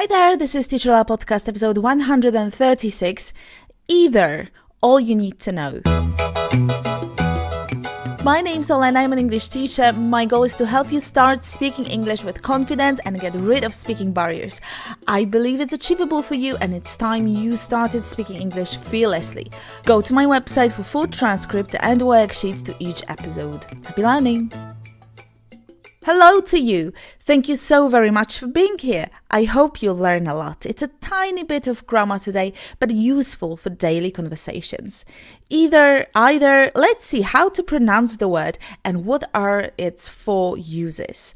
Hi there, this is Ola Podcast episode 136, Either, all you need to know. My name's Ola and I'm an English teacher. My goal is to help you start speaking English with confidence and get rid of speaking barriers. I believe it's achievable for you and it's time you started speaking English fearlessly. Go to my website for full transcript and worksheets to each episode. Happy learning! Hello to you! Thank you so very much for being here. I hope you'll learn a lot. It's a tiny bit of grammar today, but useful for daily conversations. Either, let's see how to pronounce the word and what are its four uses.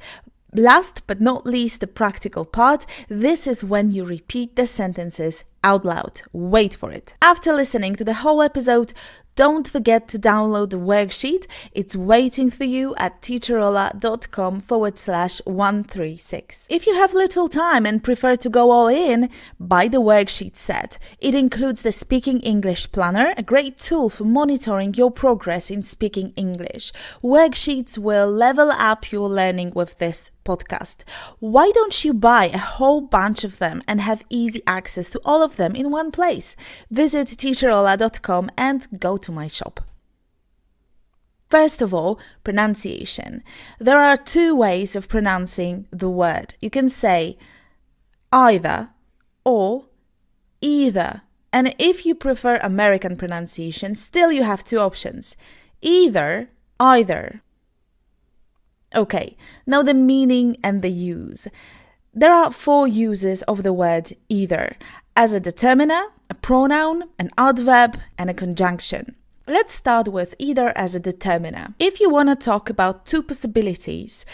Last but not least, the practical part. This is when you repeat the sentences out loud. Wait for it. After listening to the whole episode, don't forget to download the worksheet. It's waiting for you at teacherola.com/136. If you have little time and prefer to go all in, buy the Worksheet Set. It includes the Speaking English Planner, a great tool for monitoring your progress in speaking English. Worksheets will level up your learning with this podcast. Why don't you buy a whole bunch of them and have easy access to all of them in one place? Visit teacherola.com and go to my shop. First of all, pronunciation. There are two ways of pronouncing the word. You can say either or either. And if you prefer American pronunciation, still you have two options. Either. Okay, now the meaning and the use. There are four uses of the word either: as a determiner, a pronoun, an adverb, and a conjunction. Let's start with either as a determiner. If you want to talk about two possibilities,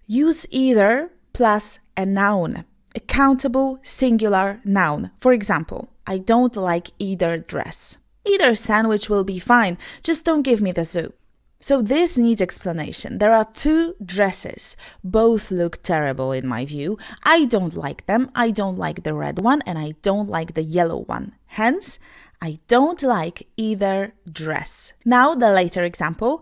use either plus a noun, a countable singular noun. For example, I don't like either dress. Either sandwich will be fine, just don't give me the soup. So this needs explanation. There are two dresses. Both look terrible in my view. I don't like them. I don't like the red one and I don't like the yellow one. Hence, I don't like either dress. Now the later example.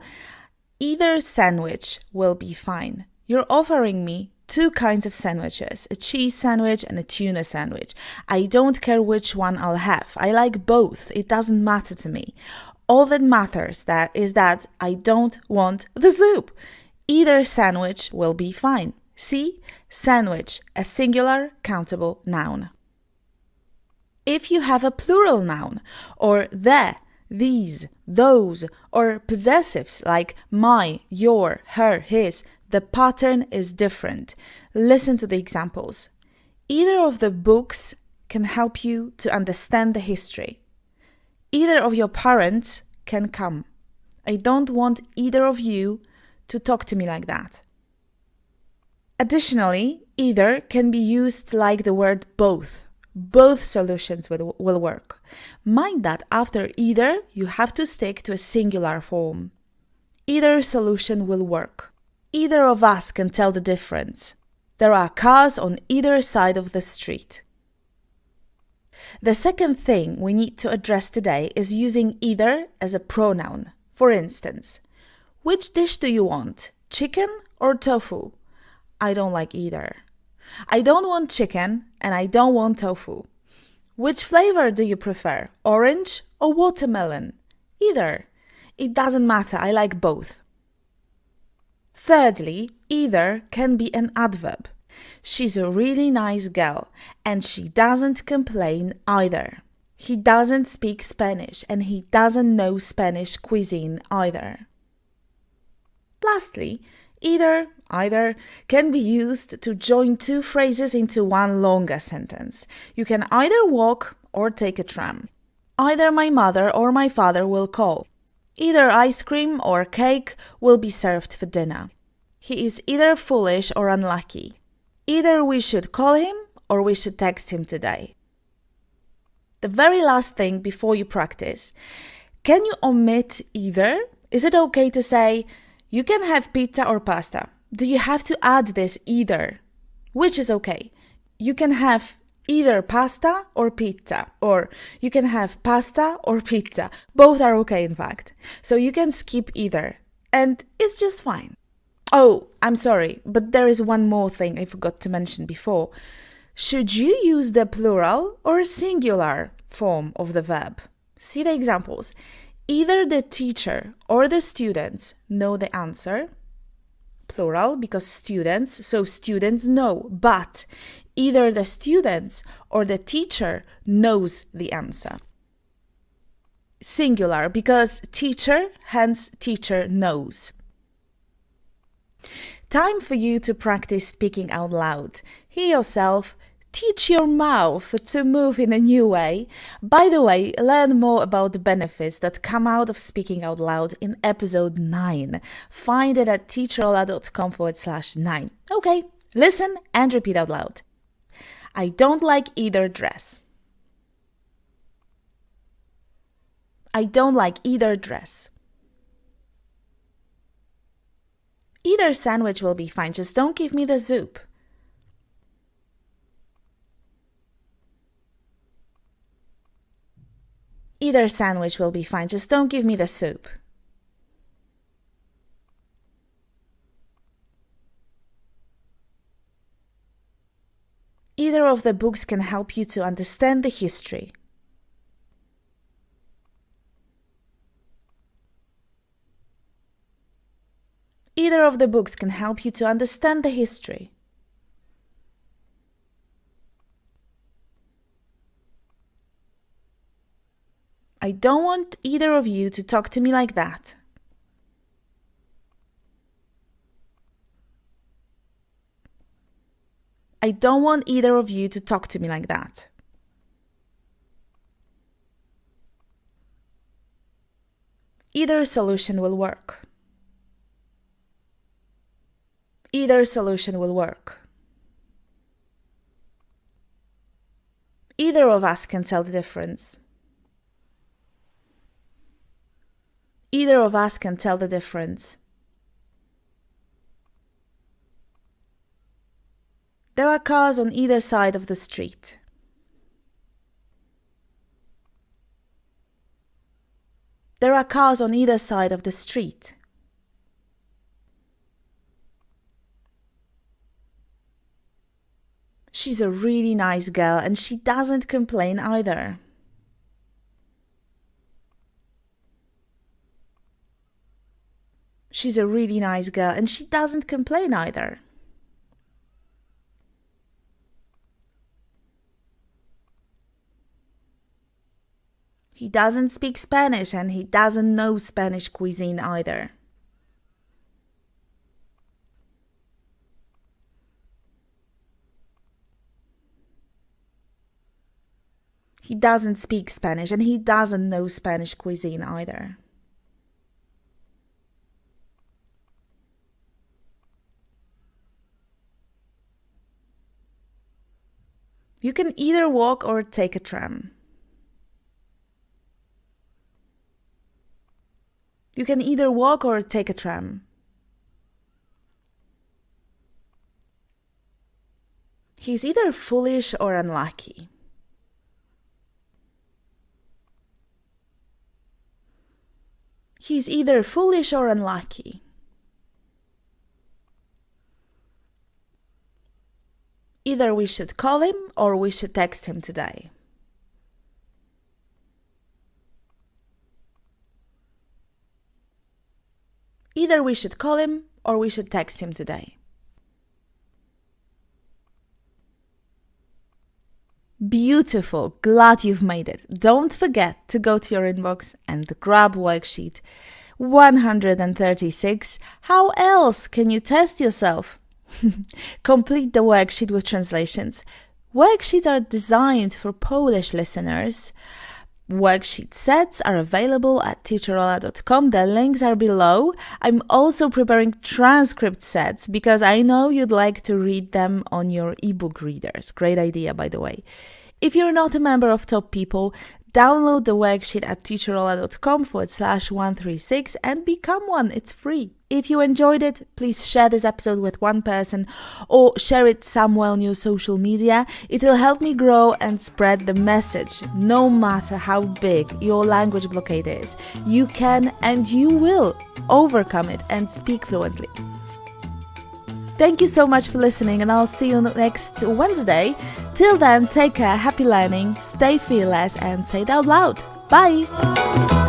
Either sandwich will be fine. You're offering me two kinds of sandwiches, a cheese sandwich and a tuna sandwich. I don't care which one I'll have. I like both. It doesn't matter to me. All that matters is that I don't want the soup. Either sandwich will be fine. See? Sandwich, a singular countable noun. If you have a plural noun, or the, these, those, or possessives like my, your, her, his, the pattern is different. Listen to the examples. Either of the books can help you to understand the history. Either of your parents can come. I don't want either of you to talk to me like that. Additionally, either can be used like the word both. Both solutions will work. Mind that after either, you have to stick to a singular form. Either solution will work. Either of us can tell the difference. There are cars on either side of the street. The second thing we need to address today is using either as a pronoun. For instance, which dish do you want? Chicken or tofu? I don't like either. I don't want chicken and I don't want tofu. Which flavor do you prefer? Orange or watermelon? Either. It doesn't matter, I like both. Thirdly, either can be an adverb. She's a really nice girl and she doesn't complain either. He doesn't speak Spanish and he doesn't know Spanish cuisine either. Lastly, either can be used to join two phrases into one longer sentence. You can either walk or take a tram. Either my mother or my father will call. Either ice cream or cake will be served for dinner. He is either foolish or unlucky. Either we should call him or we should text him today. The very last thing before you practice. Can you omit either? Is it okay to say, you can have pizza or pasta? Do you have to add this either? Which is okay. You can have either pasta or pizza, or you can have pasta or pizza. Both are okay, in fact. So you can skip either, and it's just fine. Oh, I'm sorry, but there is one more thing I forgot to mention before. Should you use the plural or singular form of the verb? See the examples. Either the teacher or the students know the answer. Plural, because students, so students know. But either the students or the teacher knows the answer. Singular, because teacher, hence teacher knows. Time for you to practice speaking out loud. Hear yourself. Teach your mouth to move in a new way. By the way, learn more about the benefits that come out of speaking out loud in episode 9. Find it at teacherola.com/9. Okay, listen and repeat out loud. I don't like either dress. I don't like either dress. Either sandwich will be fine, just don't give me the soup. Either sandwich will be fine, just don't give me the soup. Either of the books can help you to understand the history. Either of the books can help you to understand the history. I don't want either of you to talk to me like that. I don't want either of you to talk to me like that. Either solution will work. Either solution will work. Either of us can tell the difference. Either of us can tell the difference. There are cars on either side of the street. There are cars on either side of the street. She's a really nice girl and she doesn't complain either. She's a really nice girl and she doesn't complain either. He doesn't speak Spanish and he doesn't know Spanish cuisine either. He doesn't speak Spanish and he doesn't know Spanish cuisine either. You can either walk or take a tram. You can either walk or take a tram. He's either foolish or unlucky. He's either foolish or unlucky. Either we should call him or we should text him today. Either we should call him or we should text him today. Beautiful. Glad you've made it. Don't forget to go to your inbox and grab worksheet 136. How else can you test yourself? Complete the worksheet with translations. Worksheets are designed for Polish listeners. Worksheet sets are available at teacherola.com. The links are below. I'm also preparing transcript sets because I know you'd like to read them on your ebook readers. Great idea, by the way. If you're not a member of Top People, download the worksheet at teacherola.com/136 and become one. It's free. If you enjoyed it, please share this episode with one person or share it somewhere on your social media. It'll help me grow and spread the message. No matter how big your language blockade is, you can and you will overcome it and speak fluently. Thank you so much for listening, and I'll see you next Wednesday. Till then, take care, happy learning, stay fearless, and say it out loud. Bye!